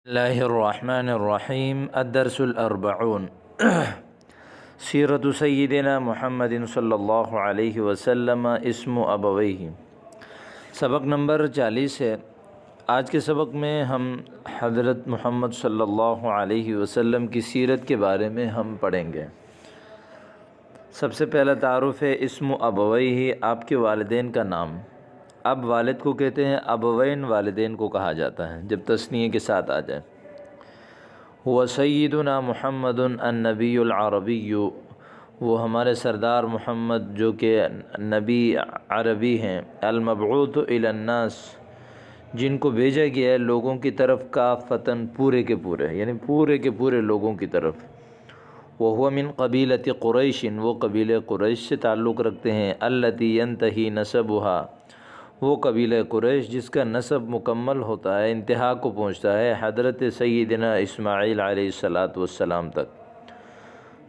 اللہ الرحمن الرحیم الدرس الاربعون سیرت سیدنا محمد صلی اللہ علیہ وسلم اسم ابویہ۔ سبق نمبر 40 ہے۔ آج کے سبق میں ہم حضرت محمد صلی اللہ علیہ وسلم کی سیرت کے بارے میں ہم پڑھیں گے۔ سب سے پہلا تعارف ہے اسم ابویہ، آپ کے والدین کا نام۔ اب والد کو کہتے ہیں، ابوین والدین کو کہا جاتا ہے جب تثنیے کے ساتھ آ جائے۔ وہ سیدنا محمد النبی العربی، وہ ہمارے سردار محمد جو کہ نبی عربی ہیں، المبعوث الی الناس، جن کو بھیجا گیا ہے لوگوں کی طرف کافتاً، پورے کے پورے، یعنی پورے کے پورے لوگوں کی طرف۔ وہو من قبیلۃ قریش، وہ قبیلہ قریش سے تعلق رکھتے ہیں۔ التی ینتہی نسبها، وہ قبیلہ قریش جس کا نسب مکمل ہوتا ہے، انتہا کو پہنچتا ہے حضرت سیدنا اسماعیل علیہ السلام تک۔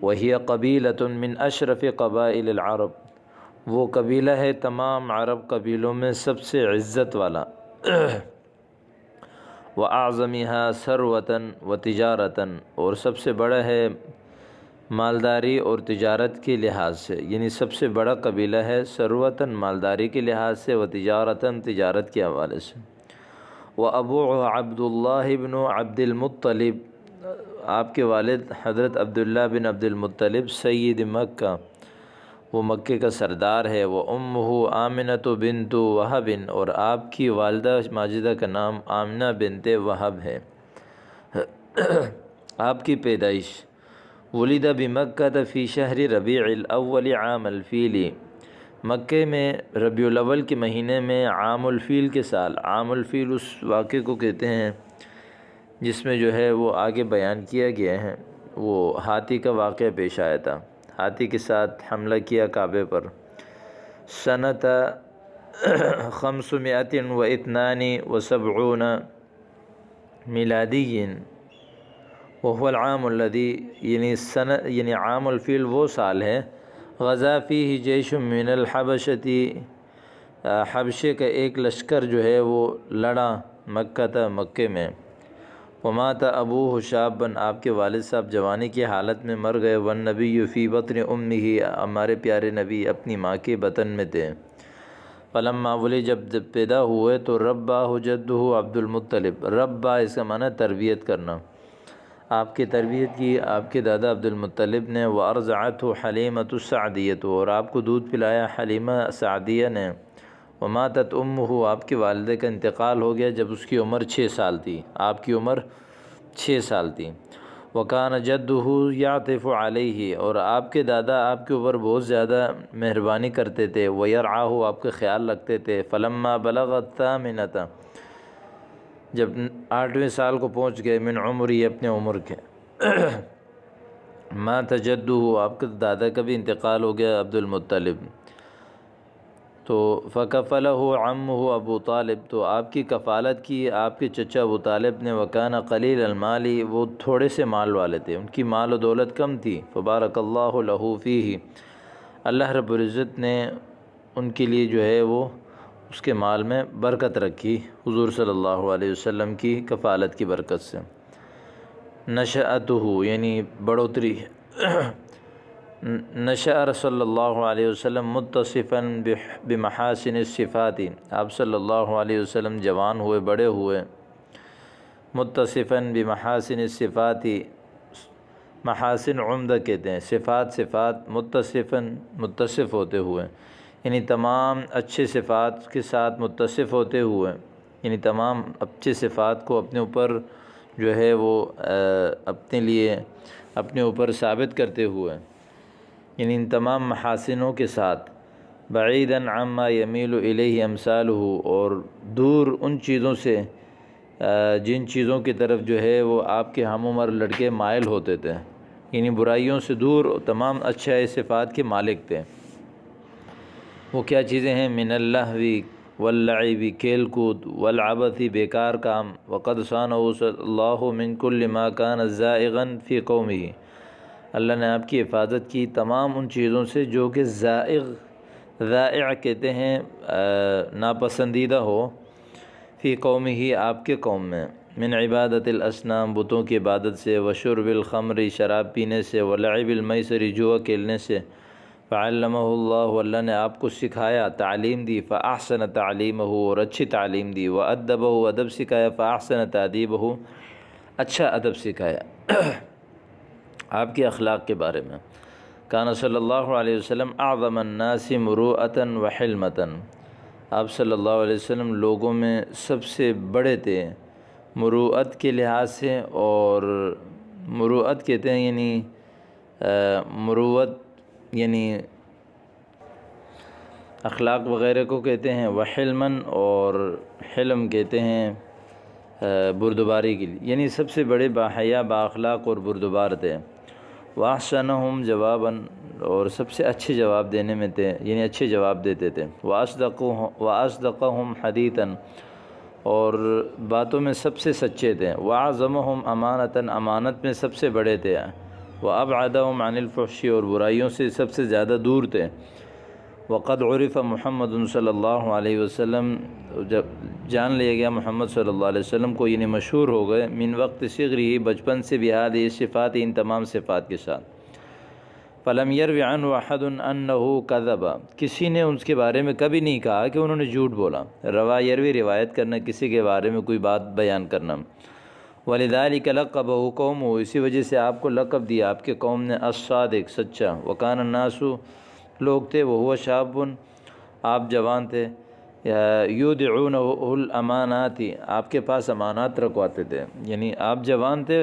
وہی قبیلۃ من اشرف قبائل العرب، وہ قبیلہ ہے تمام عرب قبیلوں میں سب سے عزت والا۔ وَأَعْظَمِهَا ثَرْوَةً وَتِجَارَةً، اور سب سے بڑا ہے مالداری اور تجارت کے لحاظ سے، یعنی سب سے بڑا قبیلہ ہے ثروتاً، مالداری کے لحاظ سے، وتجارتاً، تجارت کے حوالے سے۔ وَأَبُوهُ عبد اللہ بن عبد المطلب، آپ کے والد حضرت عبداللہ بن عبد المطلب سید مکہ، وہ مکے کا سردار ہے۔ وَأُمُّهُ آمنۃ بنت وہب، اور آپ کی والدہ ماجدہ کا نام آمنہ بنت وہب ہے۔ آپ کی پیدائش ولد بمکہ فی شہر ربیع الاول عام الفیل، مکے میں ربیع الاول کے مہینے میں عام الفیل کے سال۔ عام الفیل اس واقعے کو کہتے ہیں جس میں جو ہے وہ آگے بیان کیا گیا ہے، وہ ہاتھی کا واقعہ پیش آیا تھا، ہاتھی کے ساتھ حملہ کیا کعبے پر۔ سنۃ 572 میلادی، وهو العام الذي، یعنی عام الفیل وہ سال ہے، غزا فیہ جیش من الحبشۃ، حبشے کا ایک لشکر جو ہے وہ لڑا مکے میں۔ ومات ابوہ شابا، آپ کے والد صاحب جوانی کی حالت میں مر گئے۔ والنبی فی بطن امہ، ہمارے پیارے نبی اپنی ماں کے بطن میں تھے۔ فلما ولد، جب پیدا ہوئے تو رباہ جدہ عبد المطلب، ربا اس کا معنی تربیت کرنا، آپ کی تربیت کی آپ کے دادا عبد المطلب نے۔ وارضعته حلیمۃ السعدیۃ، اور آپ کو دودھ پلایا حلیمہ سعدیہ نے۔ وماتت امہ، آپ کی والدہ کا انتقال ہو گیا جب اس کی عمر 6 سال تھی، آپ کی عمر 6 سال تھی۔ وکان جدہ یعطف علیہ، اور آپ کے دادا آپ کے اوپر بہت زیادہ مہربانی کرتے تھے۔ ویرعاہ، آپ کا خیال رکھتے تھے۔ فلما بلغ الثامنۃ، جب 8ویں سال کو پہنچ گئے، من عمری، اپنے عمر کے، مات جدہ، آپ کے دادا کا بھی انتقال ہو گیا عبد المطلب، تو فکفلہ عمہ ابو طالب، تو آپ کی کفالت کی آپ کے چچا ابو طالب نے۔ وکان قلیل المال، وہ تھوڑے سے مال والے تھے، ان کی مال و دولت کم تھی۔ فبارک اللہ لہ فیہ، اللہ رب العزت نے ان کے لیے جو ہے وہ اس کے مال میں برکت رکھی، حضور صلی اللہ علیہ وسلم کی کفالت کی برکت سے۔ نشأتہ، یعنی بڑھوتری، نشأ صلی اللہ علیہ وسلم متصفاً بمحاسن الصفات، آپ صلی اللہ علیہ وسلم جوان ہوئے، بڑے ہوئے، متصفاً بمحاسن الصفات، محاسن عمدہ کہتے ہیں، صفات متصفاً، متصف ہوتے ہوئے، یعنی تمام اچھے صفات کے ساتھ متصف ہوتے ہوئے، یعنی تمام اچھے صفات کو اپنے اوپر جو ہے وہ اپنے لیے اپنے اوپر ثابت کرتے ہوئے، یعنی ان تمام محاسنوں کے ساتھ۔ بعیداً عما یمیل الیہ امثالہ، اور دور ان چیزوں سے جن چیزوں کی طرف جو ہے وہ آپ کے ہم عمر لڑکے مائل ہوتے تھے، یعنی برائیوں سے دور، تمام اچھے صفات کے مالک تھے۔ وہ کیا چیزیں ہیں؟ من اللہو واللعب، کھیل کود، والعبث، بیکار کام۔ وقد صانہ اللہ من کل ما کان زائغا فی قومہ، اللہ نے آپ کی حفاظت کی تمام ان چیزوں سے جو کہ ذائع کہتے ہیں ناپسندیدہ ہو، فی قومہ، آپ کے قوم میں۔ من عبادت الاسنام بتوں کی عبادت سے، وشرب الخمر شراب پینے سے، ولعب المیسر جوا کھیلنے سے، فعلمہ اللہ اللہ نے آپ کو سکھایا، تعلیم دی، فاحسن تعلیمہ اور اچھی تعلیم دی، وادبہ ادب سکھایا، فاحسن تادیبہ اچھا ادب سکھایا۔ آپ کے اخلاق کے بارے میں، کان صلی اللہ علیہ وسلم اعظم الناس مروءۃ وحلمۃ، آپ صلی اللہ علیہ وسلم لوگوں میں سب سے بڑے تھے مروءت کے لحاظ سے، اور مروءت کہتے ہیں یعنی مروت یعنی اخلاق وغیرہ کو کہتے ہیں، وحلمن اور حلم کہتے ہیں بردباری کے لیے، یعنی سب سے بڑے باحیا با اخلاق اور بردبار تھے۔ واحسنہم جواباً اور سب سے اچھے جواب دینے میں تھے، یعنی اچھے جواب دیتے تھے۔ واصدقہم حدیثاً اور باتوں میں سب سے سچے تھے۔ واعظمہم امانتاً امانت میں سب سے بڑے تھے۔ وابعدہم عن الفحش اور برائیوں سے سب سے زیادہ دور تھے۔ وقد عرف محمد صلی اللہ علیہ وسلم، جب جان لیا گیا محمد صلی اللہ علیہ وسلم کو، یعنی مشہور ہو گئے، من وقت صغرہ بچپن سے، بہذہ صفات ان تمام صفات کے ساتھ۔ فلم یروی عنہ احد انہ کذب، کسی نے اس کے بارے میں کبھی نہیں کہا کہ انہوں نے جھوٹ بولا۔ روا یروی روایت کرنا، کسی کے بارے میں کوئی بات بیان کرنا۔ ولذلک لقبہ قومہ، اسی وجہ سے آپ کو لقب دیا آپ کے قوم نے، الصادق سچا۔ وکان الناس لوگ تھے، وہو شاب آپ جوان تھے، یودعونہ الامانات آپ کے پاس امانات رکھواتے تھے، یعنی آپ جوان تھے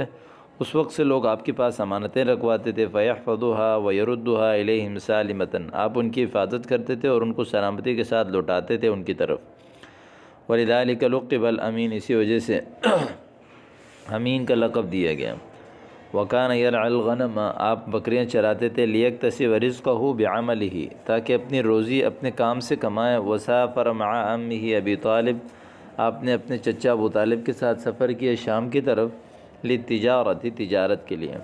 اس وقت سے لوگ آپ کے پاس امانتیں رکھواتے تھے، فیحفظها ویردها الیہم سالمۃ، آپ ان کی حفاظت کرتے تھے اور ان کو سلامتی کے ساتھ لوٹاتے تھے ان کی طرف۔ ولذلک لقب الامین، اسی وجہ سے امین کا لقب دیا گیا۔ وکان یرعی الغنم، آپ بکریاں چراتے تھے، لیکتسب رزقہ بعملہ، تاکہ اپنی روزی اپنے کام سے کمائے۔ وسافر مع عمہ ابی طالب، آپ نے اپنے چچا ابو طالب کے ساتھ سفر کیا شام کی طرف، للتجارت تجارت کے لیے۔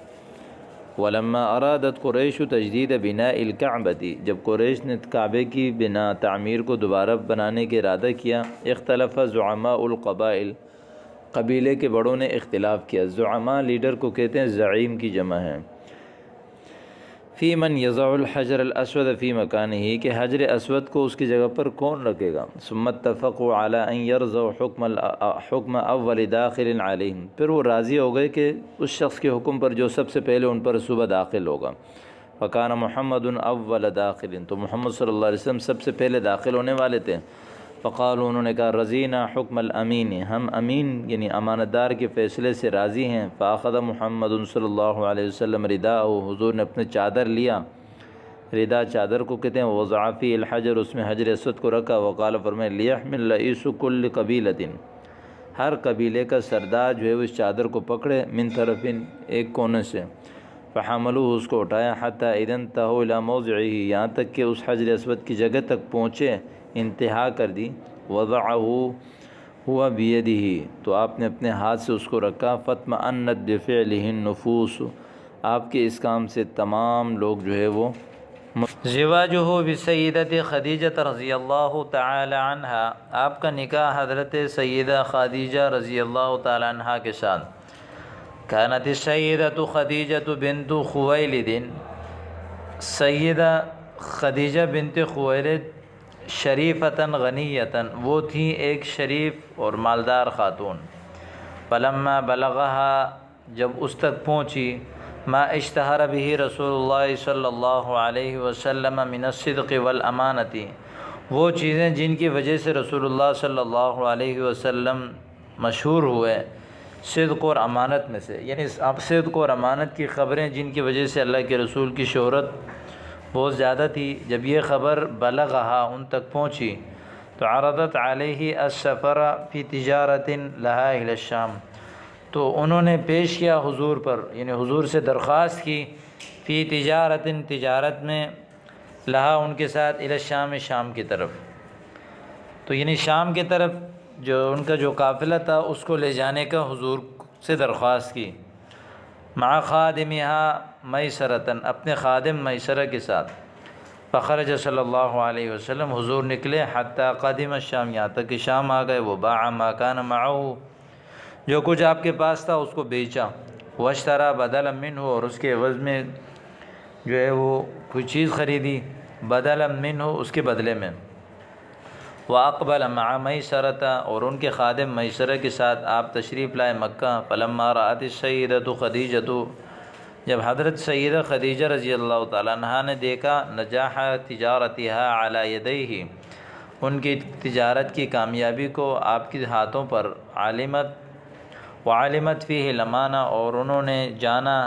ولما ارادت قریش تجدید بناء الکعبۃ، جب قریش نے کعبے کی بنا تعمیر کو دوبارہ بنانے کا ارادہ کیا، اختلف زعماء القبائل، قبیلے کے بڑوں نے اختلاف کیا۔ زعماء لیڈر کو کہتے ہیں، زعیم کی جمع ہے۔ فی من یضع الحجر الاسود فی مکانہ، کہ حجر اسود کو اس کی جگہ پر کون رکھے گا۔ ثم اتفقوا علی ان یرضوا حکم اول داخل علیہم، پھر وہ راضی ہو گئے کہ اس شخص کے حکم پر جو سب سے پہلے ان پر صبح داخل ہوگا۔ فکان محمد اول داخل، تو محمد صلی اللہ علیہ وسلم سب سے پہلے داخل ہونے والے تھے۔ فقالوا، انہوں نے کہا، رضینا حکم الامین، ہم امین یعنی امانت دار کے فیصلے سے راضی ہیں۔ فاخذ محمد صلی اللہ علیہ وسلم رداءہ، حضور نے اپنے چادر لیا، ردا چادر کو کہتے ہیں، وضع فی الحجر، اس میں حجر اسود کو رکھا، وقال فرمائے، لیحمل رئیس کل قبیلۃ، ہر قبیلے کا سردار جو ہے وہ اس چادر کو پکڑے، من طرف ایک کونے سے، فحملوہ اس کو اٹھایا، حتی اذا انتہوا الی موضعہ، یہاں تک کہ اس حجر اسود کی جگہ تک پہنچے، انتہا کر دی، وضعہ ہوا بیدہ، تو آپ نے اپنے ہاتھ سے اس کو رکھا، فاطمأنت بفعلہ النفوس، آپ کے اس کام سے تمام لوگ جو ہے وہ زواجہ بسیدۃ خدیجہ رضی اللہ تعالی عنہا، آپ کا نکاح حضرت سیدہ خدیجہ رضی اللہ تعالی عنہا کے ساتھ۔ کانت السیدۃ خدیجہ بنت خویلد، سیدہ خدیجہ بنت خویلد شریفتاً غنیتاً، وہ تھیں ایک شریف اور مالدار خاتون۔ فلما بلغہا، جب اس تک پہنچی، ما اشتہر بہ رسول اللہ صلی اللہ علیہ وسلم من الصدق والامانۃ، وہ چیزیں جن کی وجہ سے رسول اللہ صلی اللہ علیہ وسلم مشہور ہوئے صدق اور امانت میں سے، یعنی اب صدق اور امانت کی خبریں جن کی وجہ سے اللہ کے رسول کی شہرت بہت زیادہ تھی، جب یہ خبر بلغہا ان تک پہنچی، تو عرضت علیہ السفر فی تجارت لہا الی الشام، تو انہوں نے پیش کیا حضور پر، یعنی حضور سے درخواست کی، فی تجارت تجارت میں، لہا ان کے ساتھ، الی الشام شام کی طرف، تو یعنی شام کی طرف جو ان کا جو قافلہ تھا اس کو لے جانے کا حضور سے درخواست کی، مع خادمہا میسرتاً، اپنے خادم میسرہ کے ساتھ۔ فخرج صلی اللہ علیہ وسلم، حضور نکلے، حتی قدم الشام، یہاں تک کہ شام آ گئے، وہ باع ما کان معہ، جو کچھ آپ کے پاس تھا اس کو بیچا، واشترا بدلا منہ، اور اس کے عوض میں جو ہے وہ کوئی چیز خریدی، بدلا منہ اس کے بدلے میں، واقبل مع میسرۃ، اور ان کے خادم میسرہ کے ساتھ آپ تشریف لائے مکہ، فلما رأت السیدۃ خدیجۃ، جب حضرت سیدہ خدیجہ رضی اللہ تعالیٰ عنہا نے دیکھا نجاح تجارتها علی یدیہ، ان کی تجارت کی کامیابی کو آپ کے ہاتھوں پر، وعلمت فیہ الامانہ، اور انہوں نے جانا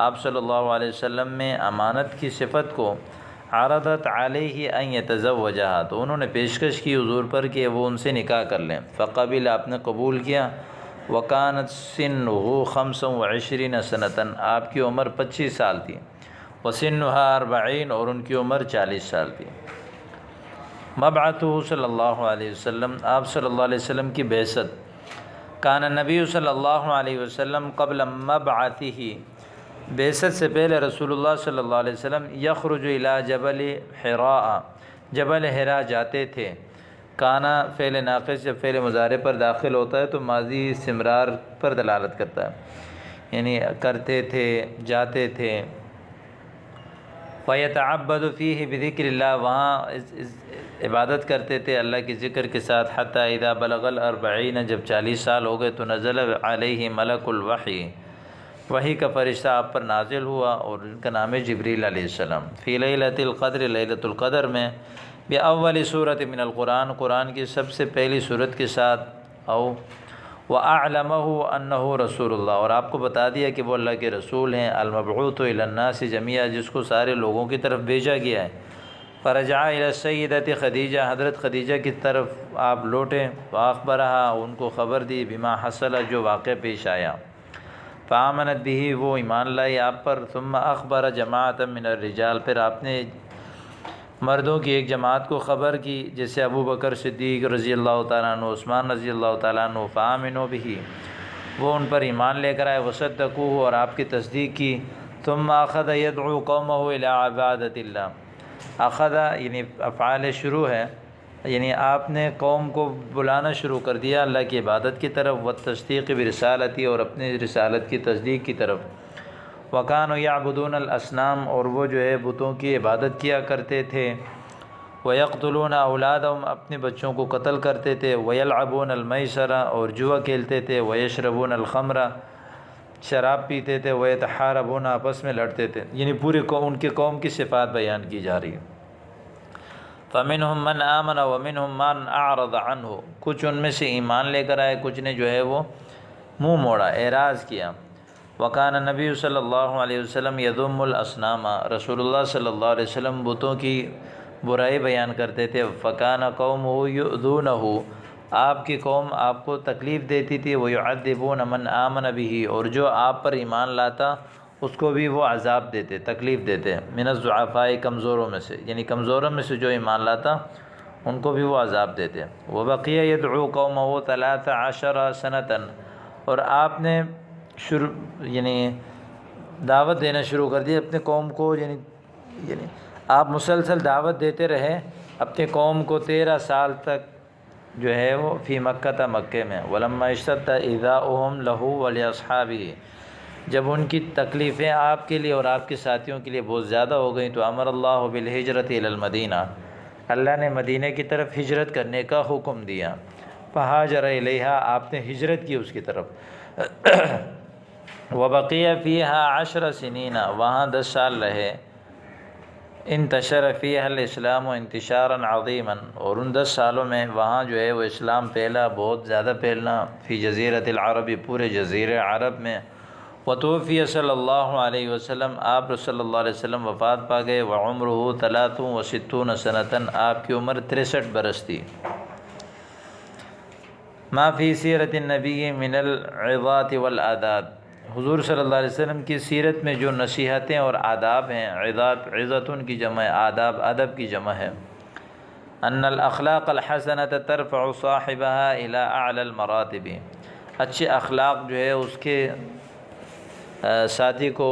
آپ صلی اللہ علیہ وسلم میں امانت کی صفت کو، عرضت علیہ ان یتزوجہا، تو انہوں نے پیشکش کی حضور پر کہ وہ ان سے نکاح کر لیں، فقبل، آپ نے قبول کیا، وکانت سنہ 25 سنۃ، آپ کی عمر 25 سال تھی، وسنھا 40، اور ان کی عمر 40 سال تھی۔ مبعثہ صلی اللہ علیہ وسلم، آپ صلی اللہ علیہ وسلم کی بعثت، کان نبی صلی اللہ علیہ وسلم قبل مبعثہ، بعثت سے پہلے رسول اللہ صلی اللہ علیہ وسلم یخرج الی جبل حراء، جبل حراء جاتے تھے۔ کانا فعل ناقص جب فعل مضارع پر داخل ہوتا ہے تو ماضی استمرار پر دلالت کرتا ہے، یعنی کرتے تھے، جاتے تھے۔ وَيَتَعَبَّدُ فِيهِ بِذِكْرِ اللَّهِ، وہاں عبادت کرتے تھے اللہ کے ذکر کے ساتھ، حتیٰ اذا بلغ 40، جب 40 سال ہو گئے تو نزل علیہ ملک الوحی، وحی کا فرشتہ آپ پر نازل ہوا، اور ان کا نام ہے جبریل علیہ السلام، فی لیلۃ القدر، لیلۃ القدر میں، بأول سورۃ من القرآن، قرآن کی سب سے پہلی سورت کے ساتھ، او وَأَعْلَمَهُ أَنَّهُ رسول اللہ، اور آپ کو بتا دیا کہ وہ اللہ کے رسول ہیں، المبعوث إِلَى النَّاسِ جميعا، جس کو سارے لوگوں کی طرف بھیجا گیا ہے۔ فرجع إلى السیدۃ خدیجہ، حضرت خدیجہ کی طرف آپ لوٹے، فأخبرها، ان کو خبر دی، بما حصل، جو واقع پیش آیا، فآمنت به، وہ ایمان لائی آپ پر، ثم اخبر جماعة من الرجال، پھر آپ نے مردوں کی ایک جماعت کو خبر کی، جیسے ابو بکر صدیق رضی اللہ تعالیٰ عنہ، عثمان رضی اللہ تعالیٰ عنہ، فآمنوا به، وہ ان پر ایمان لے کر آئے، وصدقوه، اور آپ کی تصدیق کی، ثم اخذ يدعو قومه الى عبادۃ اللہ، اخذ یعنی افعال شروع ہے، یعنی آپ نے قوم کو بلانا شروع کر دیا اللہ کی عبادت کی طرف، والتصدیق برسالتی، اور اپنی رسالت کی تصدیق کی طرف، وَكَانُوا يَعْبُدُونَ الْأَصْنَامَ، اور وہ جو ہے بتوں کی عبادت کیا کرتے تھے، وَيَقْتُلُونَ أَوْلَادَهُمْ، اپنے بچوں کو قتل کرتے تھے، وَيَلْعَبُونَ الْمَيْسَرَ، اور جوا کھیلتے تھے، وَيَشْرَبُونَ الْخَمْرَ، شراب پیتے تھے، وَيَتَحَارَبُونَ، آپس میں لڑتے تھے، یعنی پورے ان کے قوم کی صفات بیان کی جا رہی ہے۔ فَمِنْهُمْ مَنْ آمَنَ وَمِنْهُمْ مَنْ أَعْرَضَ عَنْهُ، کچھ ان میں سے ایمان لے کر آئے، کچھ نے جو ہے وہ منہ موڑا، اعراض کیا۔ وَكَانَ النَّبِيُّ صلی اللہ علیہ وسلم يَذُمُّ الْأَصْنَامَ، رسول اللہ صلی اللہ علیہ وسلم بتوں کی برائی بیان کرتے تھے، فَكَانَ قَوْمُهُ يُؤْذُونَهُ، آپ کی قوم آپ کو تکلیف دیتی تھی، وَيُعَذِّبُونَ مَنْ آمَنَ بِهِ، اور جو آپ پر ایمان لاتا اس کو بھی وہ عذاب دیتے، تکلیف دیتے، من الضعفاء، کمزوروں میں سے، یعنی کمزوروں میں سے جو ایمان لاتا ان کو بھی وہ عذاب دیتے۔ وَبَقِيَ يَدْعُو قَوْمَهُ 13 سَنَةً، اور آپ نے یعنی دعوت دینا شروع کر دی اپنے قوم کو، یعنی آپ مسلسل دعوت دیتے رہے اپنی قوم کو 13 سال تک جو ہے وہ، فی مکہ تھا، مکے میں، وَلَمَّا اشْتَدَّ إِيذَاؤُهُمْ لَهُ وَلِأَصْحَابِهِ، جب ان کی تکلیفیں آپ کے لیے اور آپ کے ساتھیوں کے لیے بہت زیادہ ہو گئیں، تو امر اللہ بالہجرۃ الی المدینہ، اللہ نے مدینہ کی طرف ہجرت کرنے کا حکم دیا، فہاجر الیہا، آپ نے ہجرت کی اس کی طرف، وبقی فیہا 10 سنین، وہاں 10 سال رہے، انتشر فیہا الاسلام انتشارا عظیما، اور ان 10 سالوں میں وہاں جو ہے وہ اسلام پھیلا، بہت زیادہ پھیلنا، فی جزیرۃ العرب، پورے جزیرہ عرب میں، وتوفی صلی اللہ علیہ وسلم، آپ صلی اللہ علیہ وسلم وفات پا گئے، وعمرہ 63 سنۃ، آپ کی عمر 63 برس تھی۔ ما فی سیرت النبی من العظات والآداب، حضور صلی اللہ علیہ وسلم کی سیرت میں جو نصیحتیں اور آداب ہیں، عظات عظتن کی جمع ہے، آداب ادب کی جمع ہے، ان الاخلاق الحسنۃ ترفع صاحبها الى اعلی المراتب، اچھے اخلاق جو ہے اس کے ساتھی کو،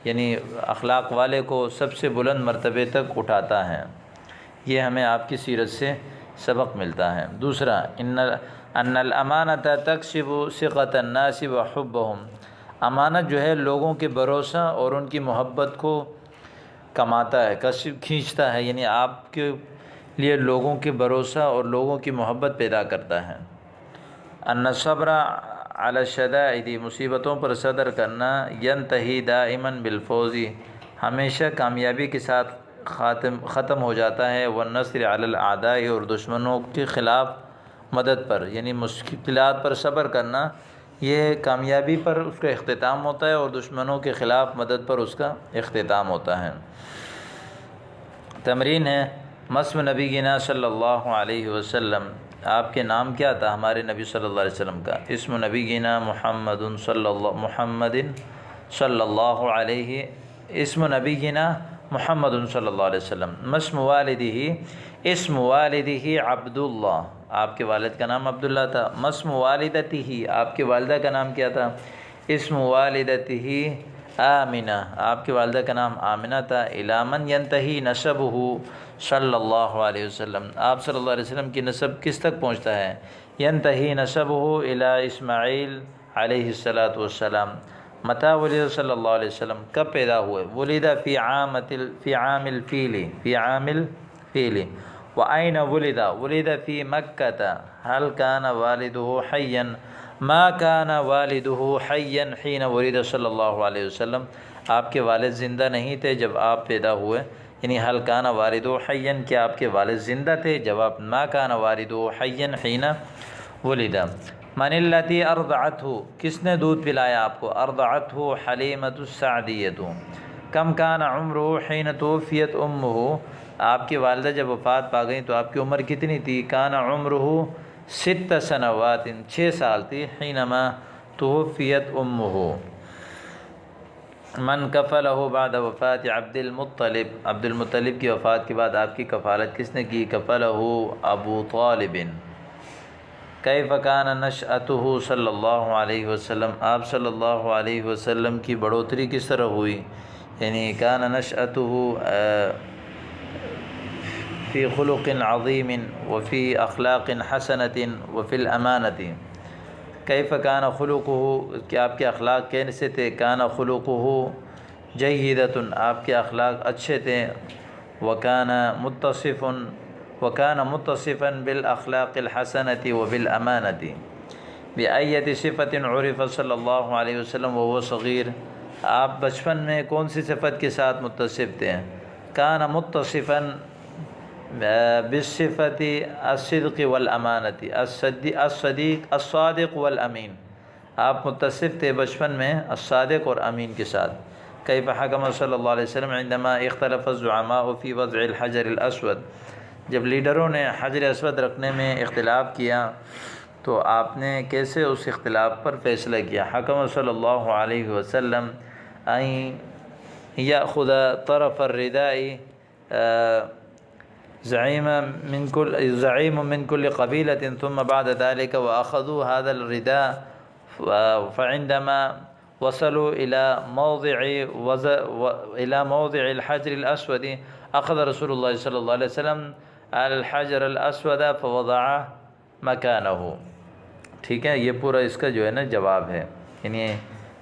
یعنی اخلاق والے کو سب سے بلند مرتبے تک اٹھاتا ہے، یہ ہمیں آپ کی سیرت سے سبق ملتا ہے۔ دوسرا، ان الامانۃ تکسب ثقۃ الناس وحبهم، امانت جو ہے لوگوں کے بھروسہ اور ان کی محبت کو کماتا ہے، کسب کھینچتا ہے، یعنی آپ کے لیے لوگوں کے بھروسہ اور لوگوں کی محبت پیدا کرتا ہے۔ ان الصبر علی الشدائد، مصیبتوں پر صبر کرنا، ینتہی دائما بالفوز، ہمیشہ کامیابی کے ساتھ ختم ہو جاتا ہے، والنصر علی الاعداء، اور دشمنوں کے خلاف مدد پر، یعنی مشکلات پر صبر کرنا یہ کامیابی پر اس کا اختتام ہوتا ہے، اور دشمنوں کے خلاف مدد پر اس کا اختتام ہوتا ہے۔ تمرین ہے مسم نبی گنا صلی اللہ علیہ وسلم، آپ کے نام کیا تھا ہمارے نبی صلی اللہ علیہ وسلم کا؟ اسم نبی گنا محمد صلی اللہ علیہ، اسم نبی گنا محمد صلی اللہ علیہ وسلم۔ مسم والدہ، اسم والدہ عبداللہ، آپ کے والد کا نام عبداللہ تھا۔ مسم والدتہ، آپ کے والدہ کا نام کیا تھا؟ اسم والدتہ آمنہ، آپ کے والدہ کا نام آمنہ تھا۔ الی من ینتہی نسبہ صلی اللہ علیہ وسلم، آپ صلی اللہ علیہ وسلم کی نسب کس تک پہنچتا ہے؟ ینتہی نسبہ الی اسماعیل علیہ السلام۔ متى ولد صلی اللہ علیہ وسلم، کب پیدا ہوئے؟ ولد فی عام الفیل۔ وأین ولد؟ ولد فی مکہ۔ هل کان والدہ حیا؟ ما کان والدہ حیا حین ولد صلی اللہ علیہ وسلم، آپ کے والد زندہ نہیں تھے جب آپ پیدا ہوئے، یعنی هل کان والدہ حیا، کیا آپ کے والد زندہ تھے؟ جواب ما کان والدہ حیا حین ولد۔ من التی ارضعتہ، کس نے دودھ پلایا آپ کو؟ ارضعتہ حلیمۃ السعدیۃ۔ کم کان عمرہ حین توفیت امہ، آپ کی والدہ جب وفات پا گئیں تو آپ کی عمر کتنی تھی؟ کان عمرہ 6 سنوات، 6 سال تھی، حینما توفیت امہ۔ من کفلہ بعد وفات عبد المطلب، عبد المطلب کی وفات کے بعد آپ کی کفالت کس نے کی؟ کفلہ ابو طالب۔ کیف کان نشأتہ صلی اللہ علیہ وسلم، آپ صلی اللہ علیہ وسلم کی بڑھوتری کس طرح ہوئی؟ یعنی کان نشأتہ فی خلق عظیم وفی اخلاق حسنۃ وفی الامانۃ۔ کیف کان خلقہ، کہ آپ کے اخلاق کیسے تھے؟ کان خلقہ جیدۃ، آپ کے اخلاق اچھے تھے۔ وکان متصفا بالاخلاق الحسنۃ وبالامانۃ۔ بأیۃ صفۃ عرف صلی اللہ علیہ وسلم وهو صغیر، آپ بچپن میں کون سی صفت کے ساتھ متصف تھے؟ کان متصفا بالصفۃ الصدق والامانۃ، الصادق والامین، آپ متصف تھے بچپن میں الصادق اور امین کے ساتھ۔ کیف حکم صلی اللہ علیہ وسلم عندما اختلف الزعماء فی وضع الحجر الاسود، جب لیڈروں نے حجر اسود رکھنے میں اختلاف کیا تو آپ نے کیسے اس اختلاف پر فیصلہ کیا؟ حکم صلی اللہ علیہ وسلم ان یأخذ طرف الرداء زعیم من كل قبیلة ثم بعد ذلك وأخذوا هذا الرداء فعندما وصلوا إلى موضع الحجر الأسود أخذ رسول الله صلی اللہ علیہ وسلم الحجر الاسود فوضع مکانہ۔ ٹھیک ہے، یہ پورا اس کا جو ہے نا جواب ہے، یعنی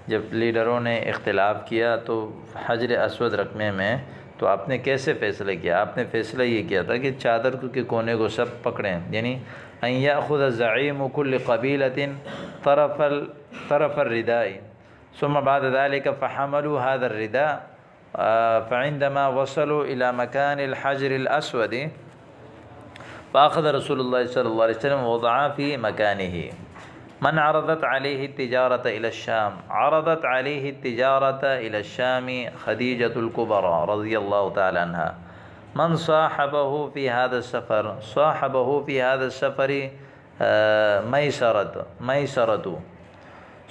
جب لیڈروں نے اختلاف کیا تو حجر اسود رکھنے میں تو آپ نے کیسے فیصلہ کیا؟ آپ نے فیصلہ یہ کیا تھا کہ چادر کے کونے کو سب پکڑیں، یعنی ان یأخذ زعیم کل قبیلۃ طرف الرداء ثم بعد ذلك فحملوا هذا الرداء فعندما وصلوا إلى مكان الحجر الأسود فأخذ رسول الله صلی اللہ علیہ وسلم وضعا في مكانه۔ من عرضت عليه التجارة إلى الشام، عرضت عليه التجارة إلى الشام خدیجة الكبرى رضی اللہ تعالی عنہ۔ من صاحبه في هذا السفر، صاحبه في هذا السفر ميسرة،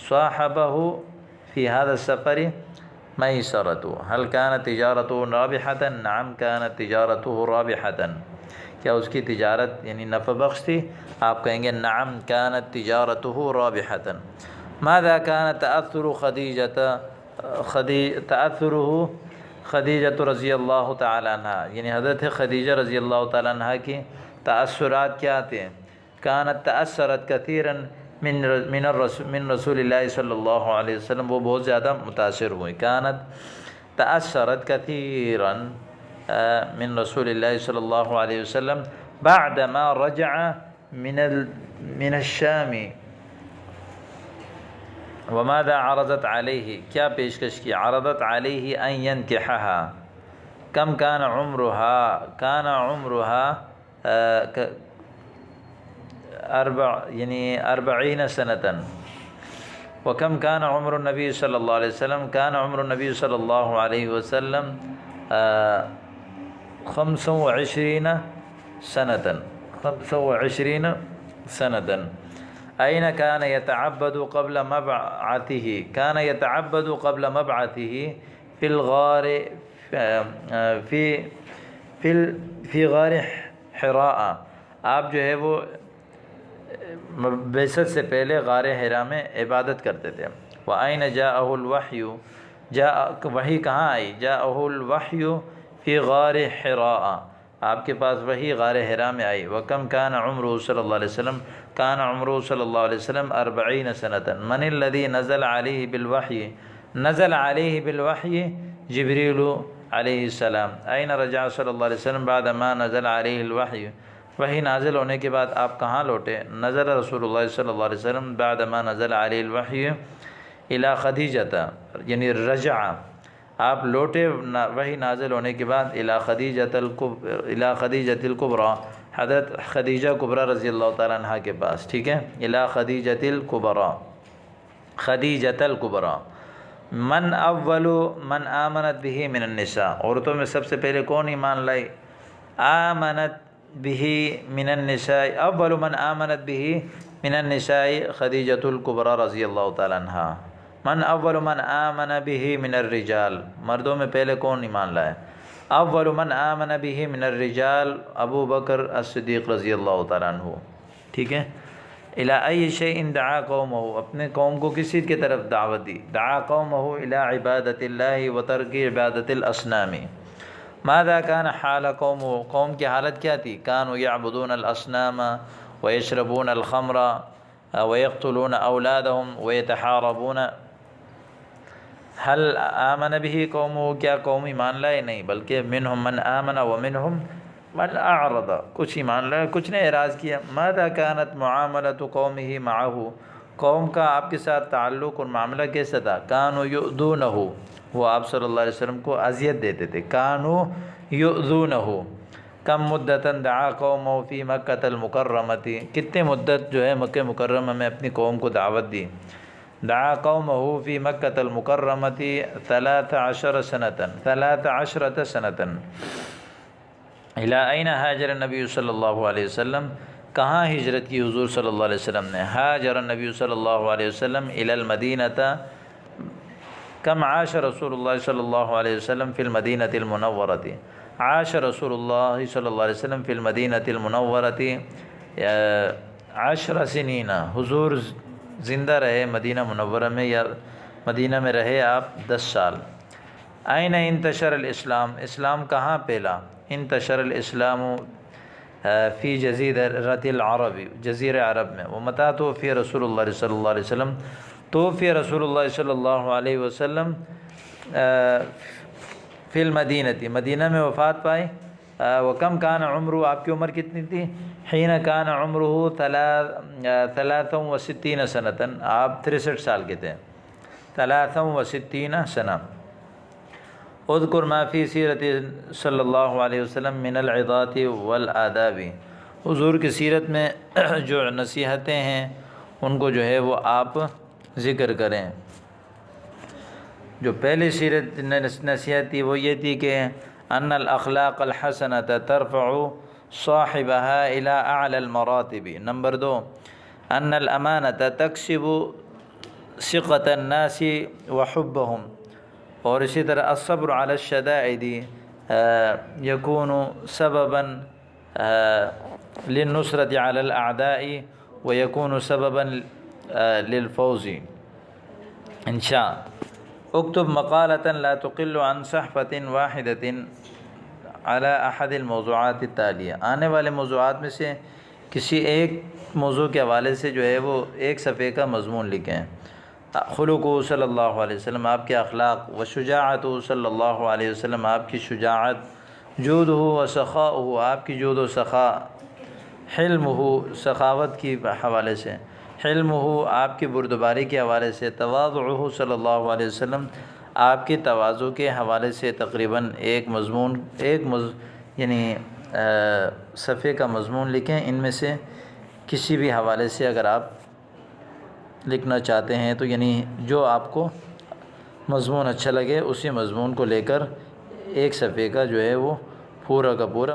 صاحبه في هذا السفر ميسرة۔ هل كانت تجارته رابحة؟ نعم كانت تجارته رابحة، کیا اس کی تجارت یعنی نفع بخش تھی؟ آپ کہیں گے نعم كانت تجارته رابحة۔ ماذا كان تأثره خدیجہ رضی اللہ تعالی عنہ، یعنی حضرت خدیجہ رضی اللہ تعالی عنہ کی تأثرات کیا تھے؟ كانت تأثرت كثيرا من رسول اللہ صلی اللہ علیہ وسلم، وہ بہت زیادہ متاثر ہوئی. كانت تأثرت كثيرا من رسول اللہ صلی اللہ علیہ وسلم بعد ما رجع من الشام. وماذا عرضت علیہ، کیا پیشکش کی؟ عرضت علیہ ان ينكحها. کم كان عمرها؟ كان عمرها یعنی 40 سنة. وكم كان عمر النبی صلی اللہ علیہ وسلم؟ كان عمر النبی صلی اللہ علیہ وسلم 25 سنة. 25 سنة. أين كان يتعبد قبل مبعثه؟ كان يتعبد قبل مبعثه في الغار في غار حراء. آپ جو ہے وہ بعثت سے پہلے غار حرا میں عبادت کرتے تھے. وَأَيْنَ جَاءَهُ الْوَحْيُ، وحی کہاں آئی؟ جَاءَهُ الْوَحْيُ فِي غَارِ حِرَاءَ، آپ کے پاس وحی غار حرا میں آئی. وَكَمْ كَانَ عُمْرُهُ صلی اللہ علیہ وسلم؟ كان عمره صلی اللہ علیہ وسلم 40 سنة. من الذي نزل عليه بالوحي؟ نزل عليه بالوحي جبريل علیہ السلام. أين رجع صلی اللہ علیہ وسلم بعد ما نزل عليه الوحي؟ وحی نازل ہونے کے بعد آپ کہاں لوٹے؟ نزل رسول اللہ صلی اللہ علیہ وسلم بعد ما نزل عليه الوحي الى خدیجہ، یعنی رجع، آپ لوٹے وحی نازل ہونے کے بعد الى خدیجہ الکبریٰ، حضرت خدیجہ کبریٰ رضی اللہ تعالیٰ عنہ کے پاس. ٹھیک ہے، الى خدیجہ الکبریٰ، خدیجہ الکبریٰ. من اول من آمنت به من النساء، عورتوں میں سب سے پہلے کون ایمان لائی؟ آمنت به من النساء، اول من آمنت به من النساء خدیجہ الکبریٰ رضی اللہ تعالیٰ عنہ. من اول من آمن به من الرجال، مردوں میں پہلے کون ایمان لائے؟ اول من آمن به من الرجال ابو بکر الصدیق رضی اللہ تعالیٰ عنہ. ٹھیک ہے. الی ای شیء دعا قومہ، اپنے قوم کو کس چیز کی طرف دعوت دی؟ دعا قومہ الی عبادت اللہ و ترک عبادت الاصنام. ماذا كان حال قومہ، قوم کی حالت کیا تھی؟ كانوا يعبدون الاصنام ويشربون الخمر ويقتلون اولادهم ويتحاربون. هل آمن به قومہ، کیا قوم ایمان لائے؟ نہیں، بلکہ منہم من آمن ومنہم من اعرض، کچھ ایمان لائے کچھ نے اعراض کیا. ماذا كانت معاملۃ قومہ معه، قوم کا آپ کے ساتھ تعلق اور معاملہ کیسا تھا؟ كانوا يؤذونہ، وہ آپ صلی اللہ علیہ وسلم کو اذیت دیتے تھے. كانوا يؤذونہ. کم مدتاً دعا قومہ فی مکۃ المکرمۃ، کتنے مدت جو ہے مکہ مکرمہ میں اپنی قوم کو دعوت دی؟ دعا قومہ فی مکۃ المکرمۃ 13 سنة. الی این ہاجر النبی صلی اللہ علیہ وسلم، کہاں ہجرت کی حضور صلی اللہ علیہ وسلم نے؟ ہاجر النبی صلی اللہ علیہ وسلم الی المدینۃ. کم عاش رسول اللہ صلی اللہ علیہ وسلم فی المدینۃ المنورۃ؟ عاش رسول اللہ صلی اللہ علیہ وسلم فی المدینۃ المنورۃ 10 سنین. حضور زندہ رہے مدینہ منورہ میں، یا مدینہ میں رہے آپ 10 سال. این انتشر الاسلام، اسلام کہاں پھیلا؟ انتشر الاسلام فی جزیرۃ العرب، جزیر عرب میں. ومتى توفی رسول اللہ صلی اللہ علیہ وسلم؟ توفی رسول اللہ صلی اللہ علیہ وسلم فی المدینۃ، مدینہ میں وفات پائے. وکم کان عمرہ، آپ کی عمر کتنی تھی؟ حین کان عمرہ 63 سنة، آپ 63 سال کے تھے. 63 سنة. اذکر ما فی سیرت صلی اللہ علیہ وسلم من العظات والآداب، حضور کی سیرت میں جو نصیحتیں ہیں ان کو جو ہے وہ آپ ذکر کریں. جو پہلی سیرت نصیحت تھی وہ یہ تھی کہ ان الاخلاق الحسنۃ ترفع صاحبها الى اعلی المراتب. نمبر 2، ان الامانۃ تکسب ثقة الناس وحبهم. اور اسی طرح الصبر علی الشدائد یکون سببا للنصرۃ علی الاعداء ویکون سببا للفوز انشاء. اکتب مقالة لا تقل عن صحفة واحدة على احد الموضوعات التالیہ. آنے والے موضوعات میں سے کسی ایک موضوع کے حوالے سے جو ہے وہ ایک صفحے کا مضمون لکھیں۔ خلق صلی اللہ علیہ وسلم، آپ کے اخلاق، و شجاعت صلی اللہ علیہ وسلم، آپ کی شجاعت، جود و سخا آپ کی جود و سخا، حلم سخاوت کی حوالے سے، حلم آپ کی بردباری کے حوالے سے، تواضع صلی اللہ علیہ وسلم، آپ کے تواضع کے حوالے سے تقریباً ایک مضمون یعنی صفحے کا مضمون لکھیں۔ ان میں سے کسی بھی حوالے سے اگر آپ لکھنا چاہتے ہیں تو یعنی جو آپ کو مضمون اچھا لگے اسی مضمون کو لے کر ایک صفحے کا جو ہے وہ پورا کا پورا